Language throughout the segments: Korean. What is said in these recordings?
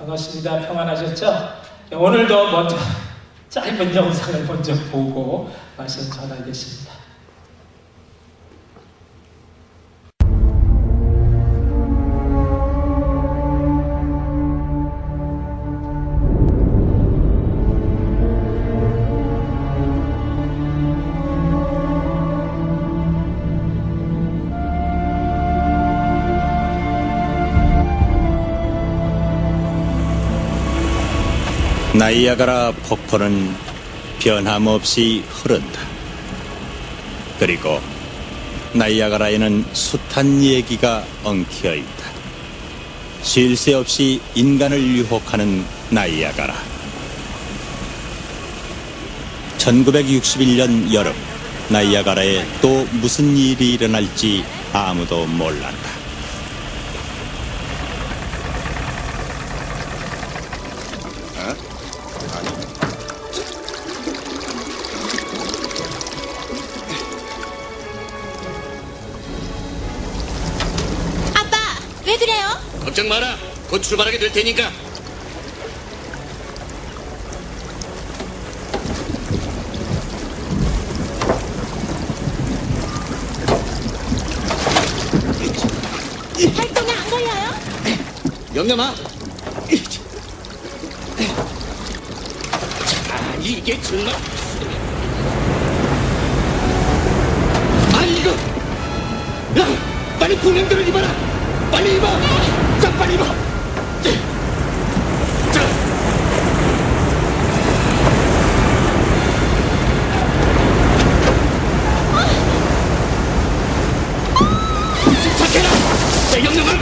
반갑습니다. 평안하셨죠? 네, 오늘도 먼저 짧은 영상을 먼저 보고 말씀 전하겠습니다. 나이아가라 폭포는 변함없이 흐른다. 그리고 나이아가라에는 숱한 얘기가 엉켜 있다. 쉴 새 없이 인간을 유혹하는 나이아가라. 1961년 여름, 나이아가라에 또 무슨 일이 일어날지 아무도 몰랐다. 왜 그래요? 걱정 마라. 곧 출발하게 될 테니까. 활동에 안 걸려요? 영감아. 자, 이게 정말. 아니 이거. 야, 빨리 구명들을 입어라. 빨리 입어. 자, 빨리 입어. 자. 착해라. 자, 영감아.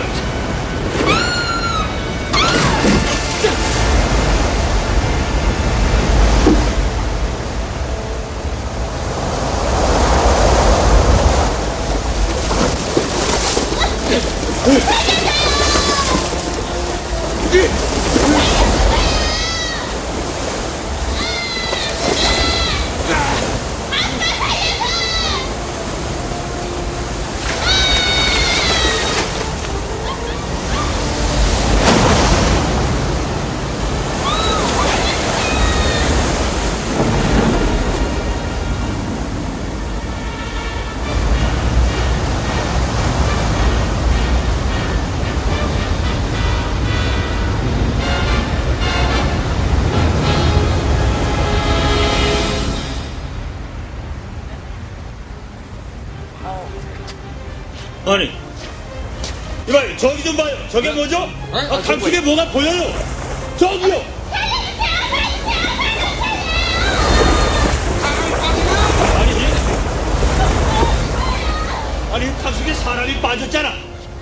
아니, 이봐요, 저기 좀 봐요. 저게 뭐죠? 강속에 뭐가 보여요? 저기요! 아니, 강속에 사람이 빠졌잖아.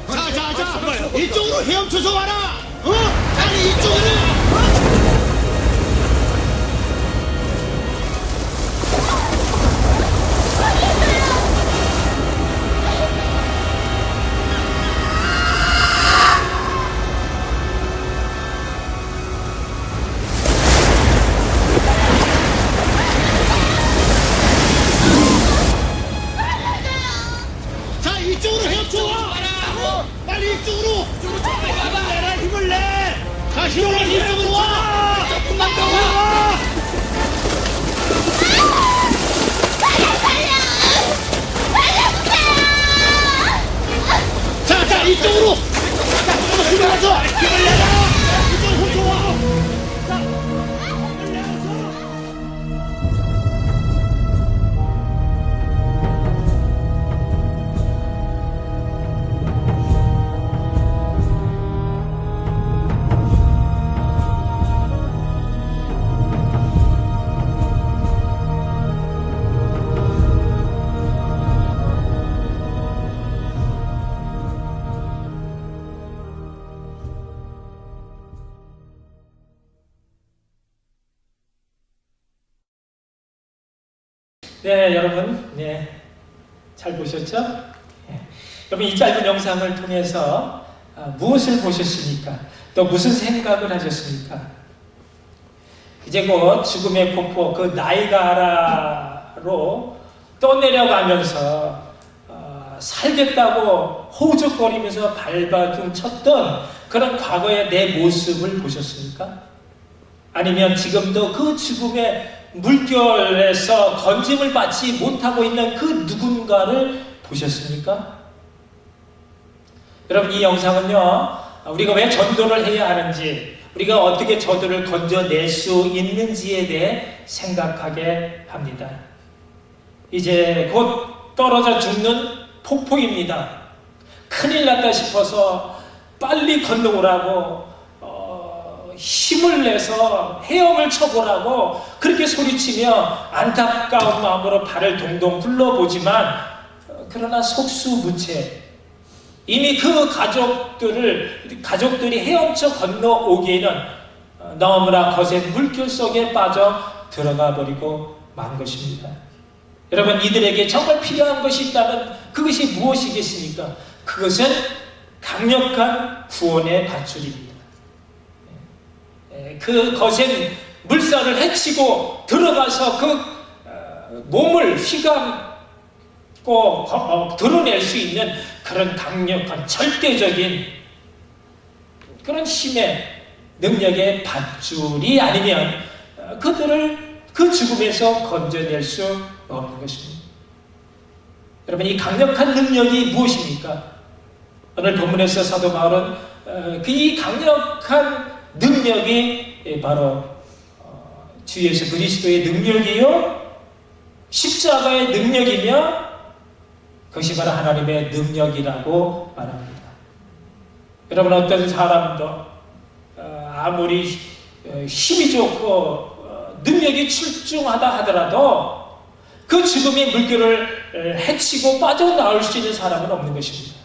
자, 이쪽으로 헤엄쳐서 와라. 아니 이쪽으로. 자, 이쪽으로 헤엄쳐 와. 빨리 이쪽으로. 힘을 내라, 힘을 내! 자, 이쪽으로 와. 조금만 더 와. 자, 이쪽으로. 자, 힘을 내줘. 힘을 내라. 이쪽으로 훔쳐와. 자, 힘을 내서. 네, 여러분, 잘 보셨죠? 여러분, 이 짧은 영상을 통해서 무엇을 보셨습니까? 또 무슨 생각을 하셨습니까? 이제 곧 죽음의 폭포, 그 나이가라로 떠내려가면서 살겠다고 호적거리면서 발버둥 쳤던 그런 과거의 내 모습을 보셨습니까? 아니면 지금도 그 죽음의 물결에서 건짐을 받지 못하고 있는 그 누군가를 보셨습니까? 여러분, 이 영상은요, 우리가 왜 전도를 해야 하는지, 우리가 어떻게 저들을 건져낼 수 있는지에 대해 생각하게 합니다. 이제 곧 떨어져 죽는 폭포입니다. 큰일 났다 싶어서 빨리 건너오라고 힘을 내서 헤엄을 쳐보라고 그렇게 소리치며 안타까운 마음으로 발을 동동 둘러보지만, 그러나 속수무책, 이미 그 가족들이 헤엄쳐 건너오기에는 너무나 거센 물결 속에 빠져 들어가 버리고 만 것입니다. 여러분, 이들에게 정말 필요한 것이 있다면 그것이 무엇이겠습니까? 그것은 강력한 구원의 밧줄입니다. 그 거센 물살을 헤치고 들어가서 그 몸을 휘감고 드러낼 수 있는 그런 강력한 절대적인 그런 힘의 능력의 밧줄이 아니면 그들을 그 죽음에서 건져낼 수 없는 것입니다. 여러분, 이 강력한 능력이 무엇입니까? 오늘 본문에서 사도 바울은 이 강력한 능력이 바로 주 예수 그리스도의 능력이요, 십자가의 능력이며, 그것이 바로 하나님의 능력이라고 말합니다. 여러분, 어떤 사람도 아무리 힘이 좋고 능력이 출중하다 하더라도 그 죽음의 물결을 헤치고 빠져나올 수 있는 사람은 없는 것입니다.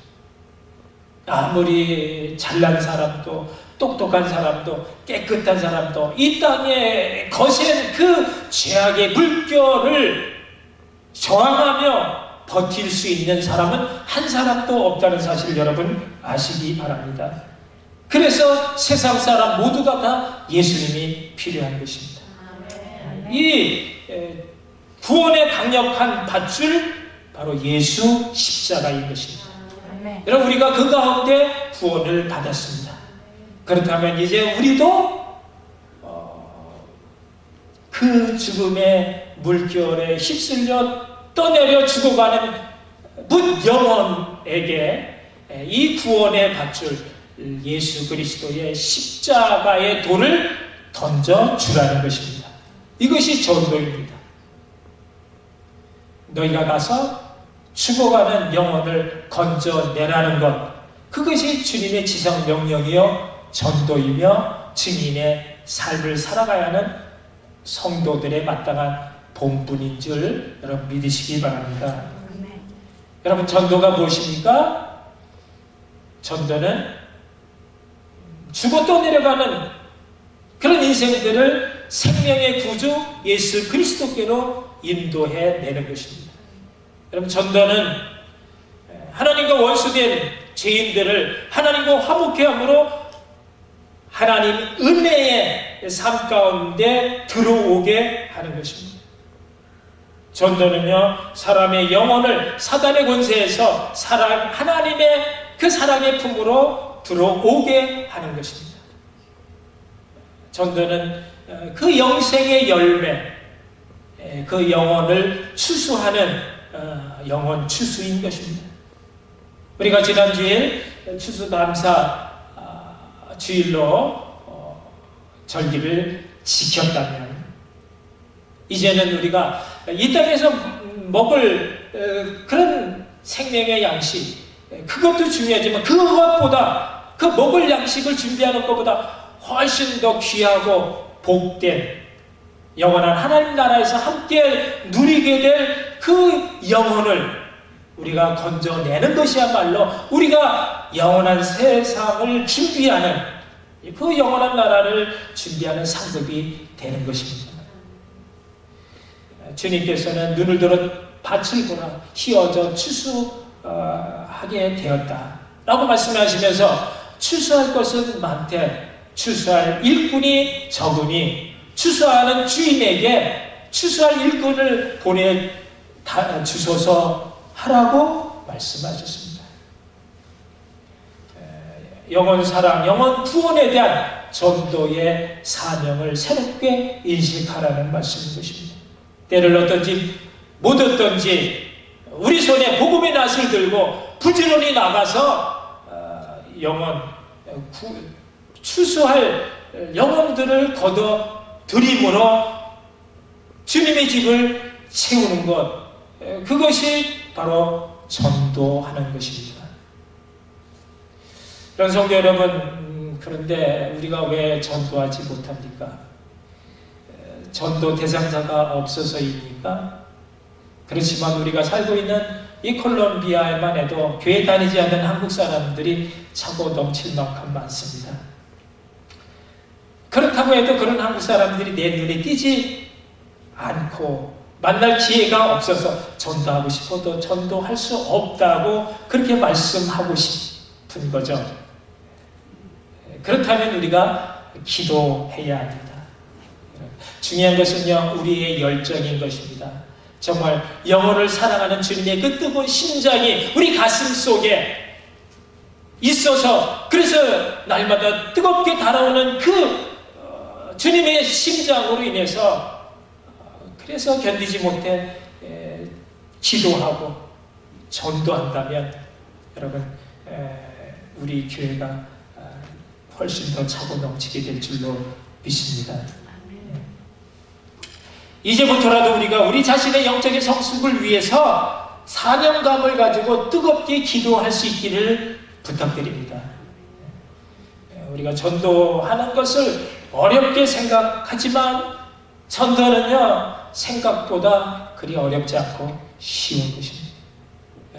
아무리 잘난 사람도, 똑똑한 사람도, 깨끗한 사람도 이 땅에 거센 그 죄악의 물결을 저항하며 버틸 수 있는 사람은 한 사람도 없다는 사실을 여러분 아시기 바랍니다. 그래서 세상 사람 모두가 다 예수님이 필요한 것입니다. 이 구원의 강력한 밧줄, 바로 예수 십자가인 것입니다. 여러분, 우리가 그 가운데 구원을 받았습니다. 그렇다면 이제 우리도 그 죽음의 물결에 휩쓸려 떠내려 죽어가는 문 영혼에게 이 구원의 밧줄, 예수 그리스도의 십자가의 돌을 던져주라는 것입니다. 이것이 전도입니다. 너희가 가서 죽어가는 영혼을 건져내라는 것, 그것이 주님의 지상 명령이요 전도이며 증인의 삶을 살아가야 하는 성도들의 마땅한 본분인 줄 여러분 믿으시기 바랍니다. 여러분, 전도가 무엇입니까? 전도는 죽어 떠내려가는 그런 인생들을 생명의 구주 예수 그리스도께로 인도해 내는 것입니다. 여러분, 전도는 하나님과 원수된 죄인들을 하나님과 화목케 함으로 하나님 은혜의 삶 가운데 들어오게 하는 것입니다. 전도는요, 사람의 영혼을 사단의 권세에서 하나님의 그 사랑의 품으로 들어오게 하는 것입니다. 전도는 그 영생의 열매, 그 영혼을 추수하는 영혼 추수인 것입니다. 우리가 지난주에 추수감사 주일로 절기를 지켰다면, 이제는 우리가 이 땅에서 먹을 그런 생명의 양식, 그것도 중요하지만 그것보다, 그 먹을 양식을 준비하는 것보다 훨씬 더 귀하고 복된 영원한 하나님 나라에서 함께 누리게 될 그 영혼을 우리가 건져내는 것이야말로 우리가 영원한 세상을 준비하는, 그 영원한 나라를 준비하는 상급이 되는 것입니다. 주님께서는 눈을 들어 밭을 보라, 희어져 추수하게 되었다 라고 말씀하시면서, 추수할 것은 많되 추수할 일꾼이 적으니 추수하는 주인에게 추수할 일꾼을 보내 주소서 하라고 말씀하셨습니다. 영혼 사랑, 영혼 구원에 대한 전도의 사명을 새롭게 인식하라는 말씀인 것입니다. 때를 얻든지 못 얻든지 우리 손에 복음의 낫을 들고 부지런히 나가서 영혼 추수할 영혼들을 거둬 들임으로 주님의 집을 채우는 것, 그것이 바로 전도하는 것입니다. 그런 성도 여러분, 그런데 우리가 왜 전도하지 못합니까? 전도 대상자가 없어서입니까? 그렇지만 우리가 살고 있는 이 콜롬비아에만 해도 교회 다니지 않는 한국 사람들이 차고 넘칠 만큼 많습니다. 그렇다고 해도 그런 한국 사람들이 내 눈에 띄지 않고 만날 기회가 없어서 전도하고 싶어도 전도할 수 없다고 그렇게 말씀하고 싶은 거죠. 그렇다면 우리가 기도해야 합니다. 중요한 것은요, 우리의 열정인 것입니다. 정말 영혼을 사랑하는 주님의 그 뜨거운 심장이 우리 가슴 속에 있어서, 그래서 날마다 뜨겁게 달아오는 그 주님의 심장으로 인해서 그래서 견디지 못해 기도하고 전도한다면 여러분, 우리 교회가 훨씬 더 차고 넘치게 될 줄로 믿습니다. 이제부터라도 우리가 우리 자신의 영적인 성숙을 위해서 사명감을 가지고 뜨겁게 기도할 수 있기를 부탁드립니다. 우리가 전도하는 것을 어렵게 생각하지만 전도는요, 생각보다 그리 어렵지 않고 쉬운 것입니다.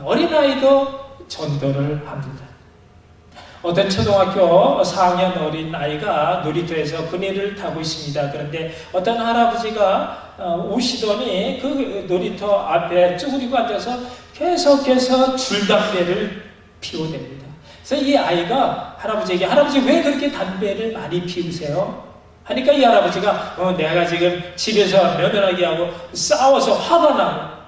어린아이도 전도를 합니다. 어떤 초등학교 4학년 어린 아이가 놀이터에서 그네를 타고 있습니다. 그런데 어떤 할아버지가 오시더니 그 놀이터 앞에 쭈그리고 앉아서 계속해서 줄담배를 피워댑니다. 그래서 이 아이가 할아버지에게, 할아버지 왜 그렇게 담배를 많이 피우세요? 하니까 이 할아버지가 내가 지금 집에서 며느라기하고 싸워서 화가 나고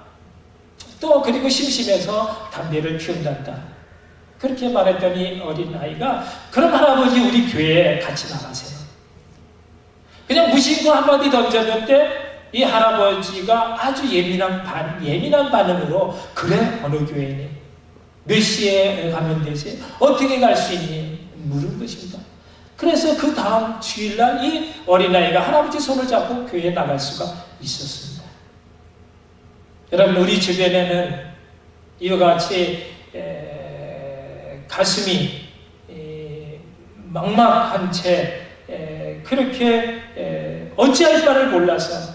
또 그리고 심심해서 담배를 피운단다. 그렇게 말했더니 어린아이가, 그럼 할아버지 우리 교회에 같이 나가세요. 그냥 무심코 한마디 던졌는데 이 할아버지가 아주 예민한 반응으로, 그래 어느 교회니? 몇 시에 가면 되지? 어떻게 갈 수 있니? 물은 것입니다. 그래서 그 다음 주일날 이 어린아이가 할아버지 손을 잡고 교회에 나갈 수가 있었습니다. 여러분, 우리 주변에는 이와 같이 가슴이 막막한 채 그렇게 어찌할 바를 몰라서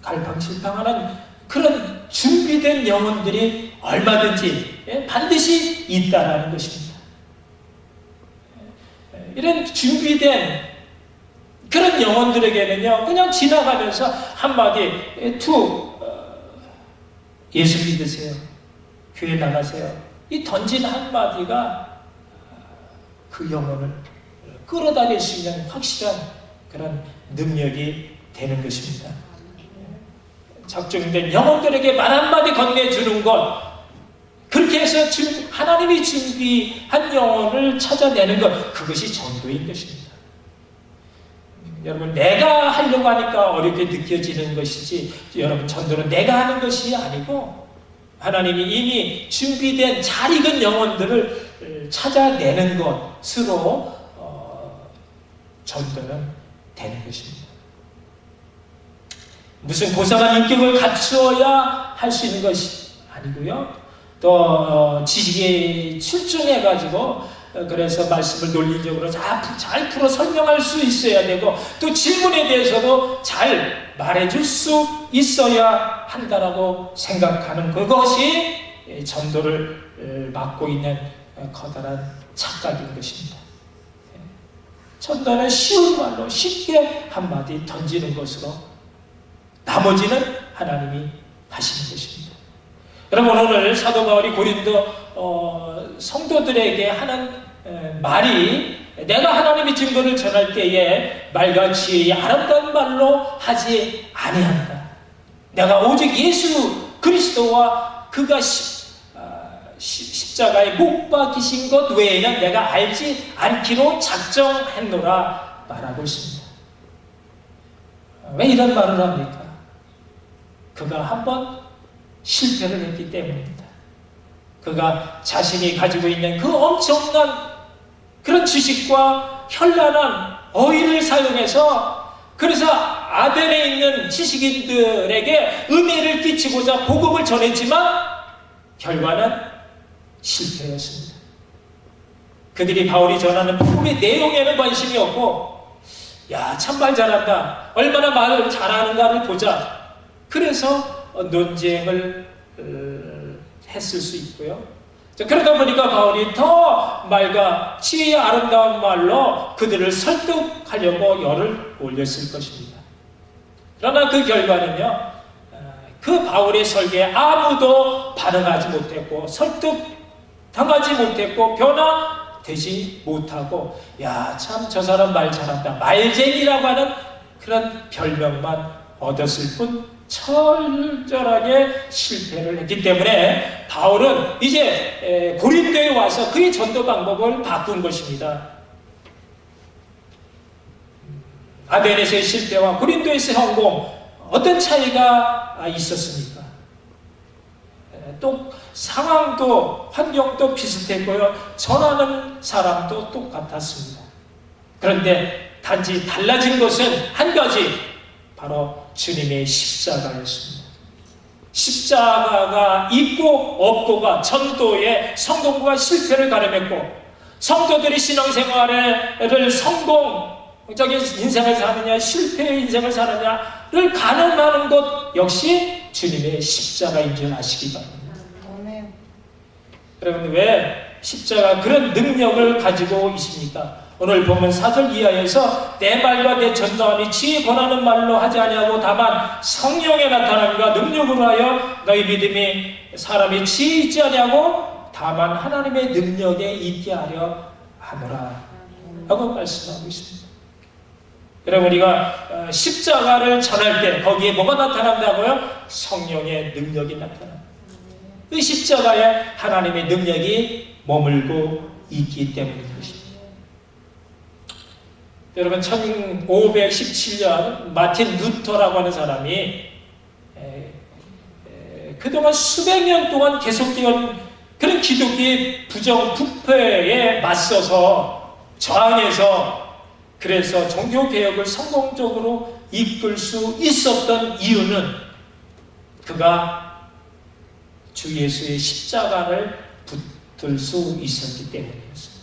갈팡질팡하는 그런 준비된 영혼들이 얼마든지 반드시 있다라는 것입니다. 이런 준비된 그런 영혼들에게는요, 그냥 지나가면서 한마디 예수 믿으세요, 교회 나가세요, 이 던진 한마디가 그 영혼을 끌어다닐 수 있는 확실한 그런 능력이 되는 것입니다. 작정된 영혼들에게 말 한마디 건네주는 것, 그렇게 해서 하나님이 준비한 영혼을 찾아내는 것, 그것이 전도인 것입니다. 여러분, 내가 하려고 하니까 어렵게 느껴지는 것이지, 여러분, 전도는 내가 하는 것이 아니고 하나님이 이미 준비된 잘 익은 영혼들을 찾아내는 것으로 전도는 되는 것입니다. 무슨 고상한 인격을 갖추어야 할 수 있는 것이 아니고요, 또 지식에 출중해가지고 그래서 말씀을 논리적으로 잘 풀어 설명할 수 있어야 되고, 또 질문에 대해서도 잘 말해줄 수 있어야 한다라고 생각하는 그것이 전도를 맡고 있는 커다란 착각인 것입니다. 전도는 쉬운 말로 쉽게 한마디 던지는 것으로 나머지는 하나님이 하시는 것입니다. 여러분, 오늘 사도 바울이 고린도 성도들에게 하는 말이, 내가 하나님의 증거를 전할 때에 말과 지혜의 아름다운 말로 하지 아니한다. 내가 오직 예수 그리스도와 그가 십자가에 못 박히신 것 외에는 내가 알지 않기로 작정했노라 말하고 있습니다. 왜 이런 말을 합니까? 그가 한번 실패를 했기 때문입니다. 그가 자신이 가지고 있는 그 엄청난 그런 지식과 현란한 어휘를 사용해서 그래서 아덴에 있는 지식인들에게 은혜를 끼치고자 복음을 전했지만 결과는 실패였습니다. 그들이 바울이 전하는 복음의 내용에는 관심이 없고 야, 참 말 잘한다. 얼마나 말을 잘하는가를 보자. 그래서 논쟁을 했을 수 있고요. 그러다 보니까 바울이 더 말과 지혜의 아름다운 말로 그들을 설득하려고 열을 올렸을 것입니다. 그러나 그 결과는요, 그 바울의 설계에 아무도 반응하지 못했고 설득당하지 못했고 변화되지 못하고 야, 참 저 사람 말 잘한다. 말쟁이라고 하는 그런 별명만 얻었을 뿐 철저하게 실패를 했기 때문에 바울은 이제 고린도에 와서 그의 전도 방법을 바꾼 것입니다. 아덴에서의 실패와 고린도에서의 성공 어떤 차이가 있었습니까? 또 상황도 환경도 비슷했고요. 전하는 사람도 똑같았습니다. 그런데 단지 달라진 것은 한 가지, 바로 주님의 십자가였습니다. 십자가가 있고 없고가 전도의 성공과 실패를 가름했고 성도들이 신앙생활을 성공적인 인생을 사느냐 실패의 인생을 사느냐를 가늠하는 것 역시 주님의 십자가인 줄 아시기 바랍니다. 여러분, 왜 십자가 그런 능력을 가지고 있습니까? 오늘 보면 4절 이하에서 내 말과 내 전도함이 지혜 권하는 말로 하지 아니하고 다만 성령의 나타남과 능력으로 하여 너희 믿음이 사람이 지혜 있지 아니하고 다만 하나님의 능력에 있게 하려 하노라 하고 말씀하고 있습니다. 여러분, 우리가 십자가를 전할 때 거기에 뭐가 나타난다고요? 성령의 능력이 나타납니다. 그 십자가에 하나님의 능력이 머물고 있기 때문인 것입니다. 여러분, 1517년 마틴 루터라고 하는 사람이 그동안 수백 년 동안 계속되어 그런 기독교의 부정부패에 맞서서 저항해서 그래서 종교개혁을 성공적으로 이끌 수 있었던 이유는 그가 주 예수의 십자가를 붙들 수 있었기 때문이었습니다.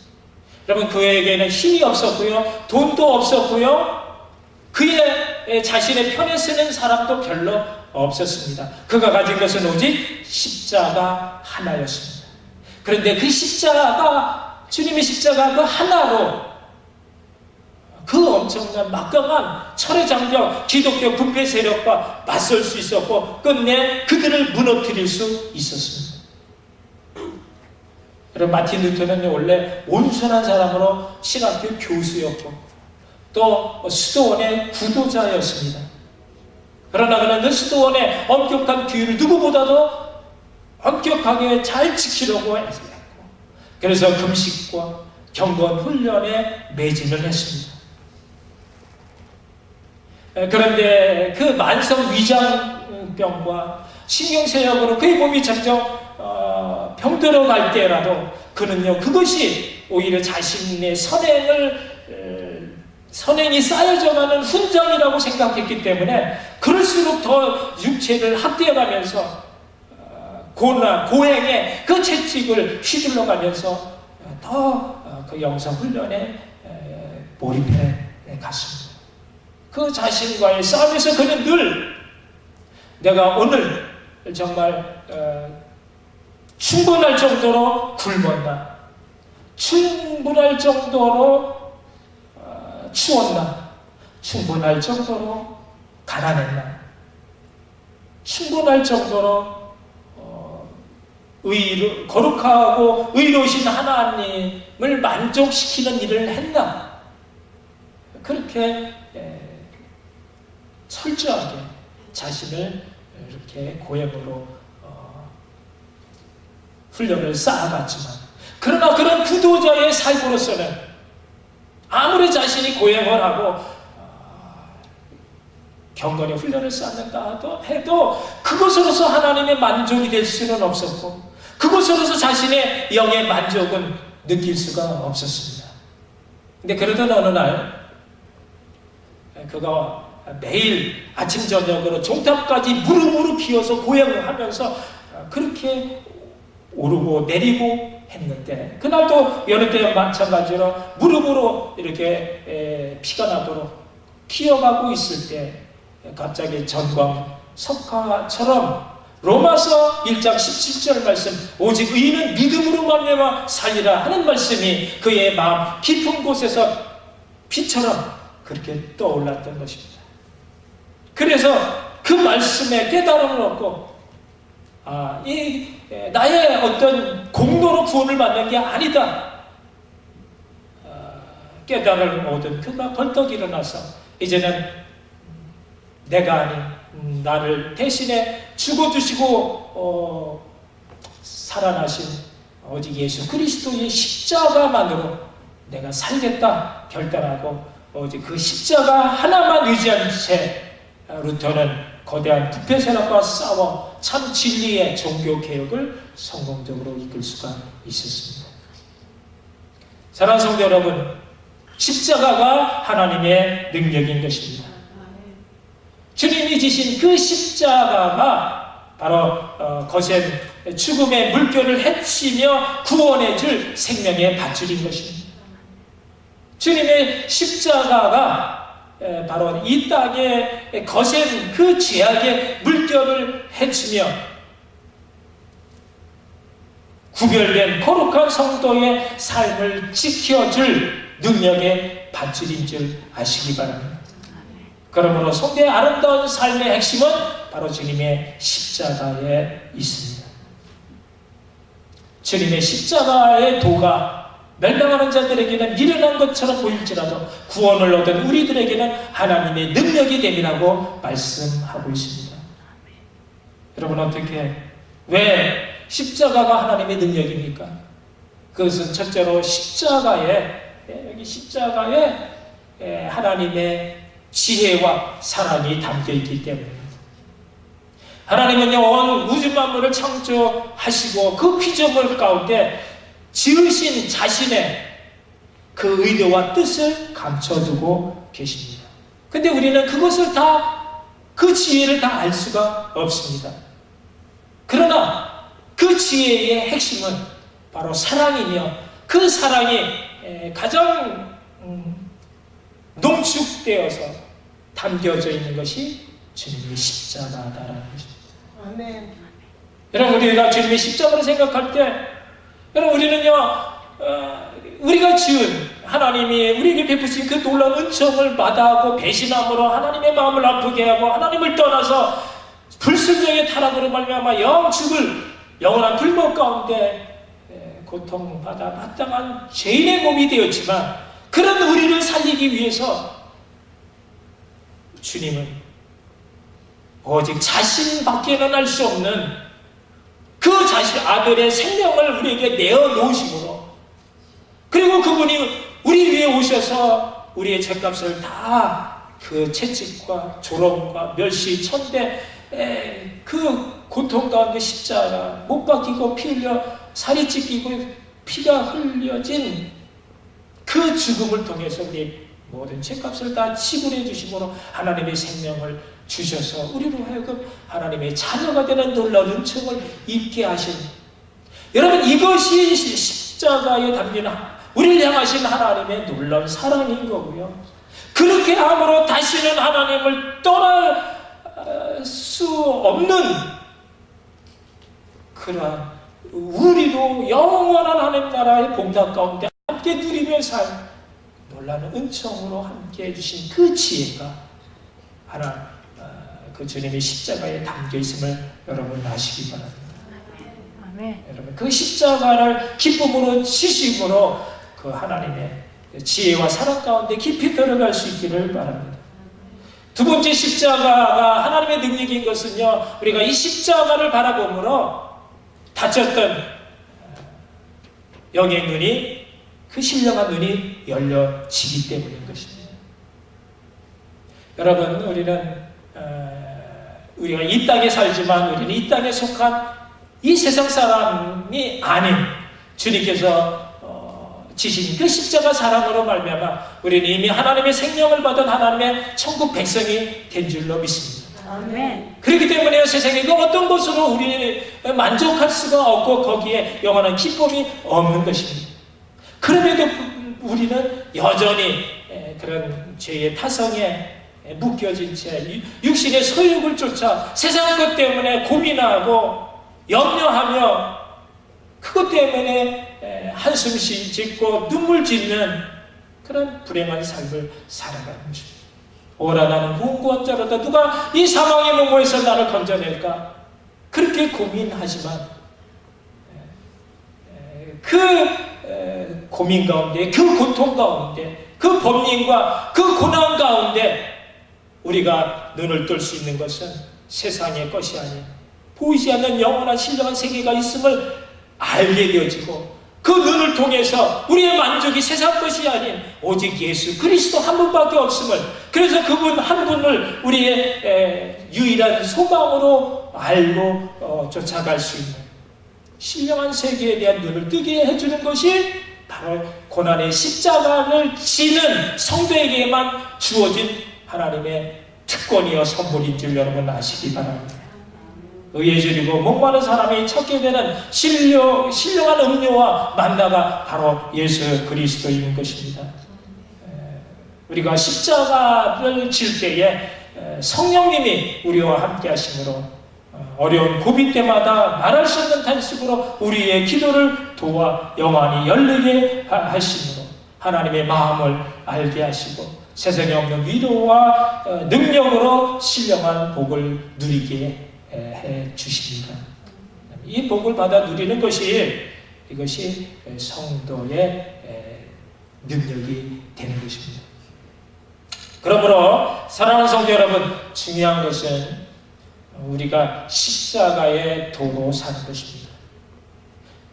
여러분, 그에게는 힘이 없었고요, 돈도 없었고요, 그의 자신의 편에 쓰는 사람도 별로 없었습니다. 그가 가진 것은 오직 십자가 하나였습니다. 그런데 그 십자가, 주님의 십자가 그 하나로 그 엄청난 막강한 철의 장벽, 기독교 부패 세력과 맞설 수 있었고 끝내 그들을 무너뜨릴 수 있었습니다. 여러분, 마틴 루터는 원래 온순한 사람으로 신학교 교수였고 또 수도원의 구도자였습니다. 그러나 그는 그 수도원의 엄격한 규율을 누구보다도 엄격하게 잘 지키려고 했고 그래서 금식과 경건 훈련에 매진을 했습니다. 그런데 그 만성 위장병과 신경쇠약으로 그의 몸이 점점 병들어 갈 때라도 그는요, 그것이 오히려 자신의 선행이 쌓여져가는 훈장이라고 생각했기 때문에 그럴수록 더 육체를 학대해가면서 고행에 그 채찍을 휘둘러가면서 더 그 영성 훈련에 몰입해 갔습니다. 그 자신과의 싸움에서 그는 늘 내가 오늘 정말 충분할 정도로 굶었나, 충분할 정도로 추웠나, 충분할 정도로 가난했나, 충분할 정도로 거룩하고 의로우신 하나님을 만족시키는 일을 했나, 그렇게 철저하게 자신을 이렇게 고행으로 훈련을 쌓아갔지만, 그러나 그런 구도자의 삶으로서는 아무리 자신이 고행을 하고 경건의 훈련을 쌓는다 해도 그것으로서 하나님의 만족이 될 수는 없었고, 그것으로서 자신의 영의 만족은 느낄 수가 없었습니다. 근데 그러던 어느 날 그가 매일 아침 저녁으로 종탑까지 무릎으로 기어서 고행을 하면서 그렇게 오르고 내리고 했는데, 그날도 여느 때와 마찬가지로 무릎으로 이렇게 피가 나도록 기어가고 있을 때 갑자기 전광 석화처럼 로마서 1장 17절 말씀, 오직 의인은 믿음으로 말미암아 살리라 하는 말씀이 그의 마음 깊은 곳에서 빛처럼 그렇게 떠올랐던 것입니다. 그래서 그 말씀에 깨달음을 얻고, 나의 어떤 공로로 구원을 받는 게 아니다, 깨달음을 얻은 그가 벌떡 일어나서 이제는 내가 아닌 나를 대신에 죽어주시고 살아나신 오직 예수 그리스도의 십자가만으로 내가 살겠다 결단하고, 오직 그 십자가 하나만 의지한 채 루터는 거대한 부패 세력과 싸워 참 진리의 종교 개혁을 성공적으로 이끌 수가 있었습니다. 사랑하는 성도 여러분, 십자가가 하나님의 능력인 것입니다. 주님이 지신 그 십자가가 바로 거센 죽음의 물결을 헤치며 구원해 줄 생명의 밧줄인 것입니다. 주님의 십자가가 바로 이 땅의 거센 그 죄악의 물결을 헤치며 구별된 거룩한 성도의 삶을 지켜줄 능력의 밧줄인 줄 아시기 바랍니다. 그러므로 성도의 아름다운 삶의 핵심은 바로 주님의 십자가에 있습니다. 주님의 십자가의 도가 멸망하는 자들에게는 미련한 것처럼 보일지라도 구원을 얻은 우리들에게는 하나님의 능력이 됨이라고 말씀하고 있습니다. 여러분, 왜 십자가가 하나님의 능력입니까? 그것은 첫째로 십자가에 하나님의 지혜와 사랑이 담겨있기 때문입니다. 하나님은요, 온 우주 만물을 창조하시고 그 피조물 가운데 지으신 자신의 그 의도와 뜻을 감춰두고 계십니다. 근데 우리는 그것을 그 지혜를 다 알 수가 없습니다. 그러나 그 지혜의 핵심은 바로 사랑이며, 그 사랑이 가장 농축되어서 담겨져 있는 것이 주님의 십자가다라는 것입니다. 아멘. 여러분, 우리가 주님의 십자가를 생각할 때, 여러분, 우리는요, 우리가 지은 하나님이 우리에게 베푸신 그 놀라운 은총을 마다하고 배신함으로 하나님의 마음을 아프게 하고 하나님을 떠나서 불순종의 타락으로 말미암아 영원한 불법 가운데 고통받아 마땅한 죄인의 몸이 되었지만, 그런 우리를 살리기 위해서 주님은 오직 자신밖에는 알 수 없는 그 자신 아들의 생명을 우리에게 내어놓으심으로, 그리고 그분이 우리 위에 오셔서 우리의 죄값을 다 그 채찍과 조롱과 멸시 천대 그 고통 가운데 십자가 못 박히고 피 흘려 살이 찢기고 피가 흘려진 그 죽음을 통해서 우리 모든 죄값을 다 지불해 주심으로 하나님의 생명을 주셔서 우리로 하여금 하나님의 자녀가 되는 놀라운 은총을 입게 하신, 여러분, 이것이 십자가에 담긴 우리를 향하신 하나님의 놀라운 사랑인 거고요. 그렇게 함으로 다시는 하나님을 떠날 수 없는 그러한 우리도 영원한 하나님 나라의 복락 가운데 함께 누리며 살 놀라운 은총으로 함께 해주신 그 지혜가 그 주님의 십자가에 담겨 있음을 여러분 아시기 바랍니다. 아멘. 여러분, 그 십자가를 기쁨으로 지심으로 그 하나님의 지혜와 사랑 가운데 깊이 들어갈 수 있기를 바랍니다. 두 번째, 십자가가 하나님의 능력인 것은요, 우리가 이 십자가를 바라보므로 다쳤던 영의 눈이, 그 신령한 눈이 열려지기 때문인 것입니다. 여러분, 우리가 이 땅에 살지만 우리는 이 땅에 속한 이 세상 사람이 아닌 주님께서 지신 그 십자가 사랑으로 말미암아 우리는 이미 하나님의 생명을 받은 하나님의 천국 백성이 된 줄로 믿습니다. 아멘. 그렇기 때문에 세상에 그 어떤 것으로 우리는 만족할 수가 없고 거기에 영원한 기쁨이 없는 것입니다. 그럼에도 우리는 여전히 그런 죄의 타성에 묶여진 채 육신의 소욕을 쫓아 세상 것 때문에 고민하고 염려하며 그것 때문에 한숨씩 짓고 눈물 짓는 그런 불행한 삶을 살아가는 것입니다. 오라 나는 무궁한 자로다. 누가 이 사망의 문고에서 나를 건져낼까? 그렇게 고민하지만 그 고민 가운데, 그 고통 가운데, 그 범민과 그 고난 가운데 우리가 눈을 뜰 수 있는 것은 세상의 것이 아닌 보이지 않는 영원한 신령한 세계가 있음을 알게 되어지고 그 눈을 통해서 우리의 만족이 세상 것이 아닌 오직 예수 그리스도 한 분밖에 없음을, 그래서 그분 한 분을 우리의 유일한 소망으로 알고 쫓아갈 수 있는 신령한 세계에 대한 눈을 뜨게 해주는 것이 바로 고난의 십자가를 지는 성도에게만 주어진 하나님의 특권이요 선물인 줄 여러분 아시기 바랍니다. 의에 줄이고 목마른 사람이 찾게 되는 신령한 음료와 만나가 바로 예수 그리스도인 것입니다. 우리가 십자가를 질 때에 성령님이 우리와 함께 하심으로 어려운 고비 때마다 말할 수 없는 탄식으로 우리의 기도를 도와 영안이 열리게 하심으로 하나님의 마음을 알게 하시고 세상에 없는 위로와 능력으로 신령한 복을 누리게 해 주십니다. 이 복을 받아 누리는 이것이 성도의 능력이 되는 것입니다. 그러므로 사랑하는 성도 여러분, 중요한 것은 우리가 십자가의 도로 사는 것입니다.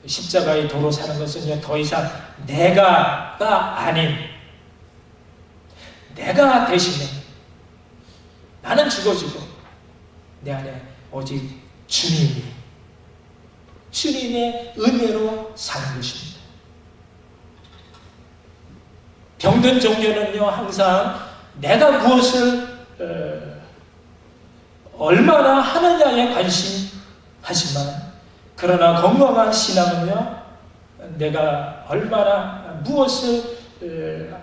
십자가의 도로 사는 것은요, 더 이상 내가가 아닌 내가 대신에 나는 죽어지고 내 안에 오직 주님의 은혜로 사는 것입니다. 병든 종교는요, 항상 내가 무엇을 얼마나 하느냐에 관심하지만, 그러나 건강한 신앙은요, 내가 무엇을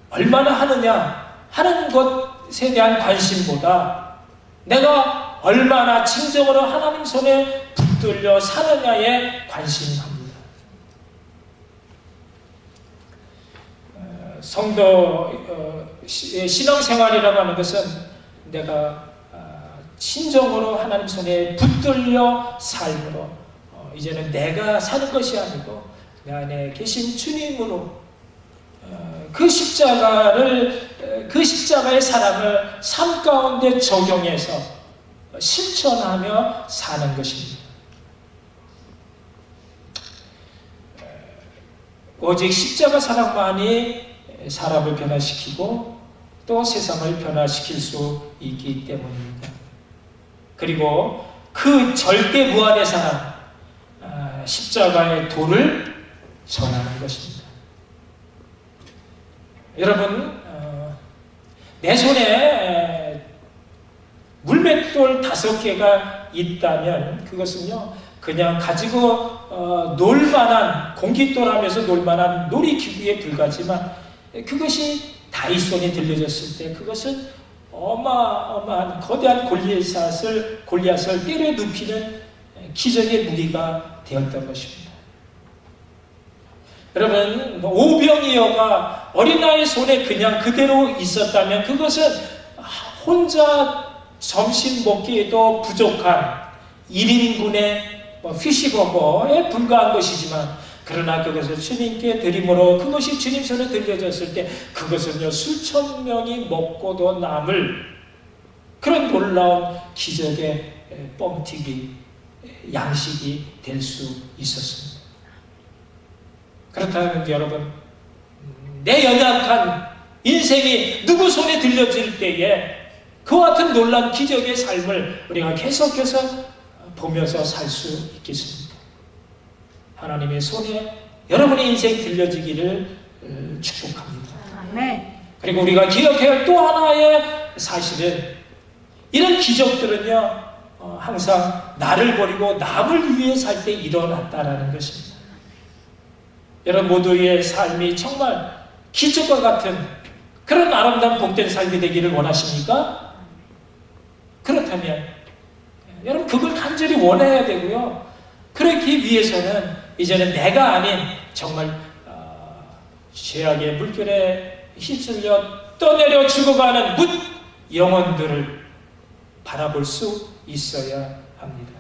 얼마나 하느냐 하는 것에 대한 관심보다 내가 얼마나 진정으로 하나님 손에 붙들려 사느냐에 관심합니다. 성도의 신앙생활이라고 하는 것은 내가 진정으로 하나님 손에 붙들려 삶으로 이제는 내가 사는 것이 아니고 내 안에 계신 주님으로 그 십자가의 사랑을 삶 가운데 적용해서 실천하며 사는 것입니다. 오직 십자가 사랑만이 사람을 변화시키고 또 세상을 변화시킬 수 있기 때문입니다. 그리고 그 절대 무한의 사랑, 십자가의 도를 전하는 것입니다. 여러분, 내 손에 물맷돌 5개가 있다면 그것은요, 그냥 가지고 놀만한, 공깃돌 하면서 놀만한 놀이기구에 불과하지만 그것이 다윗 손에 들려졌을 때 그것은 어마어마한 거대한 골리앗을 때려 눕히는 기적의 무기가 되었던 것입니다. 여러분, 오병이어가 어린아이 손에 그냥 그대로 있었다면 그것은 혼자 점심 먹기에도 부족한 1인분의 피시버거에 불과한 것이지만, 그러나 그것을 주님께 드림으로 그것이 주님 손에 들려졌을 때 그것은요, 수천 명이 먹고도 남을 그런 놀라운 기적의 뻥튀기 양식이 될 수 있었습니다. 그렇다면 여러분, 내 연약한 인생이 누구 손에 들려질 때에 그와 같은 놀란 기적의 삶을 우리가 계속해서 보면서 살 수 있겠습니다. 하나님의 손에 여러분의 인생 들려지기를 축복합니다. 아멘. 그리고 우리가 기억해야 할 또 하나의 사실은, 이런 기적들은요 항상 나를 버리고 남을 위해 살 때 일어났다라는 것입니다. 여러분 모두의 삶이 정말 기적과 같은 그런 아름다운 복된 삶이 되기를 원하십니까? 그렇다면 여러분 그걸 간절히 원해야 되고요. 그렇기 위해서는 이제는 내가 아닌 정말 죄악의 물결에 휩쓸려 떠내려 죽어가는 묻 영혼들을 바라볼 수 있어야 합니다.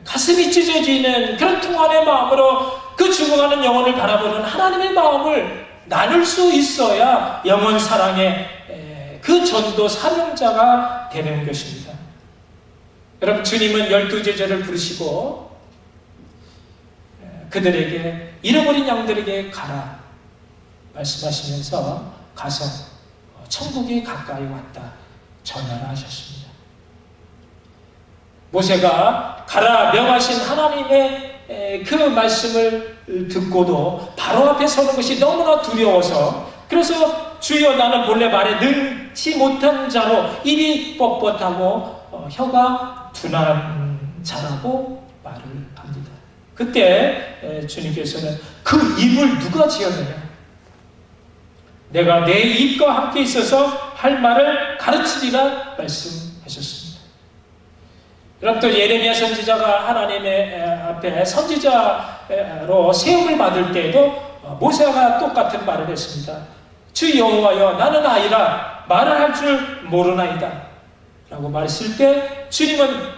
가슴이 찢어지는 그런 통안의 마음으로 그 죽어가는 영혼을 바라보는 하나님의 마음을 나눌 수 있어야 영혼 사랑의 그 전도 사명자가 되는 것입니다. 여러분 주님은 12제자를 부르시고 그들에게 잃어버린 양들에게 가라 말씀하시면서 가서 천국이 가까이 왔다 전하라 하셨습니다. 모세가 가라 명하신 하나님의 그 말씀을 듣고도 바로 앞에 서는 것이 너무나 두려워서, 그래서 주여 나는 본래 말에 능치 못한 자로 입이 뻣뻣하고 혀가 둔한 자라고 말을 합니다. 그때 주님께서는 그 입을 누가 지었느냐? 내가 내 입과 함께 있어서 할 말을 가르치리라 말씀하셨습니다. 여러분 또 예레미야 선지자가 하나님의 앞에 선지자로 세움을 받을 때에도 모세가 똑같은 말을 했습니다. 주 여호와여 나는 아이라 말을 할 줄 모르나이다 라고 말했을 때 주님은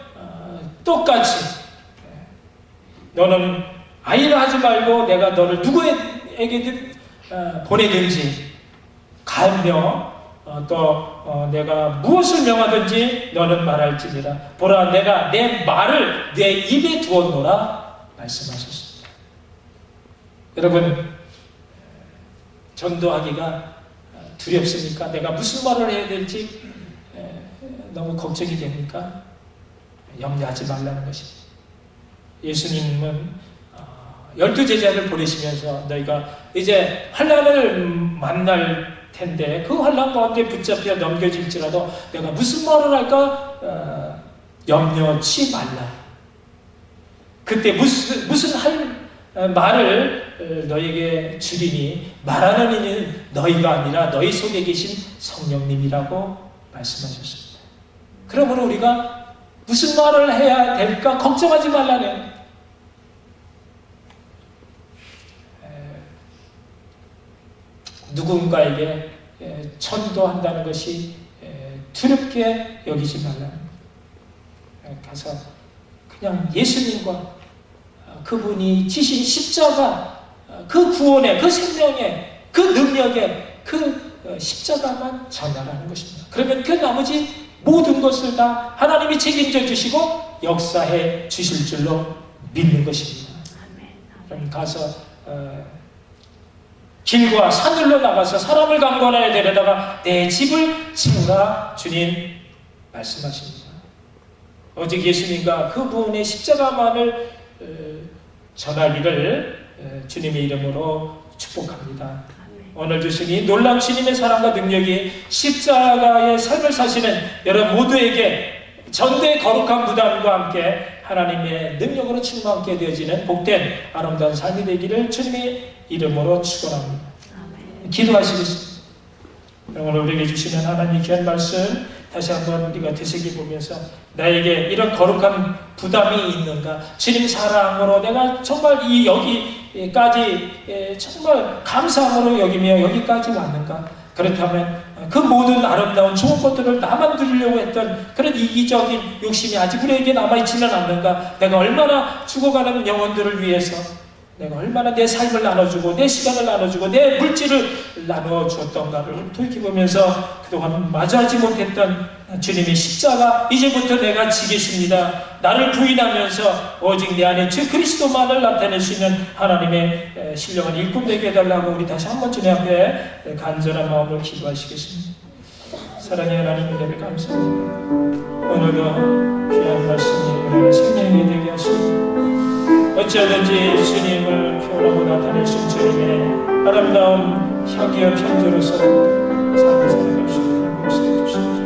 똑같이 너는 아이라 하지 말고 내가 너를 누구에게든 보내든지 가며 또 내가 무엇을 명하든지 너는 말할지니라. 보라 내가 내 말을 내 입에 두었노라 말씀하셨습니다. 여러분 전도하기가 두렵습니까? 내가 무슨 말을 해야 될지 너무 걱정이 됩니까? 염려하지 말라는 것입니다. 예수님은 12제자를 보내시면서 너희가 이제 환난을 만날 텐데 그 환난 가운데 붙잡혀 넘겨질지라도 내가 무슨 말을 할까 염려치 말라. 그때 무슨 할 말을 너에게 주리니 말하는 이는 너희가 아니라 너희 속에 계신 성령님이라고 말씀하셨습니다. 그러므로 우리가 무슨 말을 해야 될까 걱정하지 말라는, 누군가에게 전도한다는 것이 두렵게 여기지 말라는, 가서 그냥 예수님과 그분이 지신 십자가, 그 구원의, 그 생명의, 그 능력의 그 십자가만 전하라는 것입니다. 그러면 그 나머지 모든 것을 다 하나님이 책임져 주시고 역사해 주실 줄로 믿는 것입니다. 그럼 가서 길과 산들로 나가서 사람을 강권하여 데려다가 내 집을 지으라 주님 말씀하십니다. 오직 예수님과 그분의 십자가만을 전하기를 주님의 이름으로 축복합니다. 오늘 주신 이 놀라운 주님의 사랑과 능력이 십자가의 삶을 사시는 여러분 모두에게 전도의 거룩한 부담과 함께 하나님의 능력으로 충만하게 되어지는 복된 아름다운 삶이 되기를 주님의 이름으로 축원합니다. 기도하시겠습니다. 오늘 우리에게 주시는 하나님의 귀한 말씀 다시 한번 우리가 되새겨보면서 나에게 이런 거룩한 부담이 있는가? 주님 사랑으로 내가 정말 이 여기까지 정말 감사함으로 여기며 여기까지 왔는가? 그렇다면 그 모든 아름다운 좋은 것들을 나만 누리려고 했던 그런 이기적인 욕심이 아직 우리에게 남아있지는 않는가? 내가 얼마나 죽어가는 영혼들을 위해서 내가 얼마나 내 삶을 나눠주고 내 시간을 나눠주고 내 물질을 나눠주었던가를 돌이켜보면서 그동안 마주하지 못했던 주님의 십자가 이제부터 내가 지겠습니다. 나를 부인하면서 오직 내 안에 주 그리스도만을 나타낼 수 있는 하나님의 신령한 일꾼 되게 해달라고 우리 다시 한번 주님 앞에 간절한 마음으로 기도하시겠습니다. 사랑의 하나님 은혜를 감사합니다. 오늘도 귀한 말씀이 우리의 생명이 되게 하시고 어찌하든지 주님을 표현하고 나타낼 수 있는 주님의 아름다운 향기와 편지로서 삶을 살아갈 수 있는 것을 주시옵소서.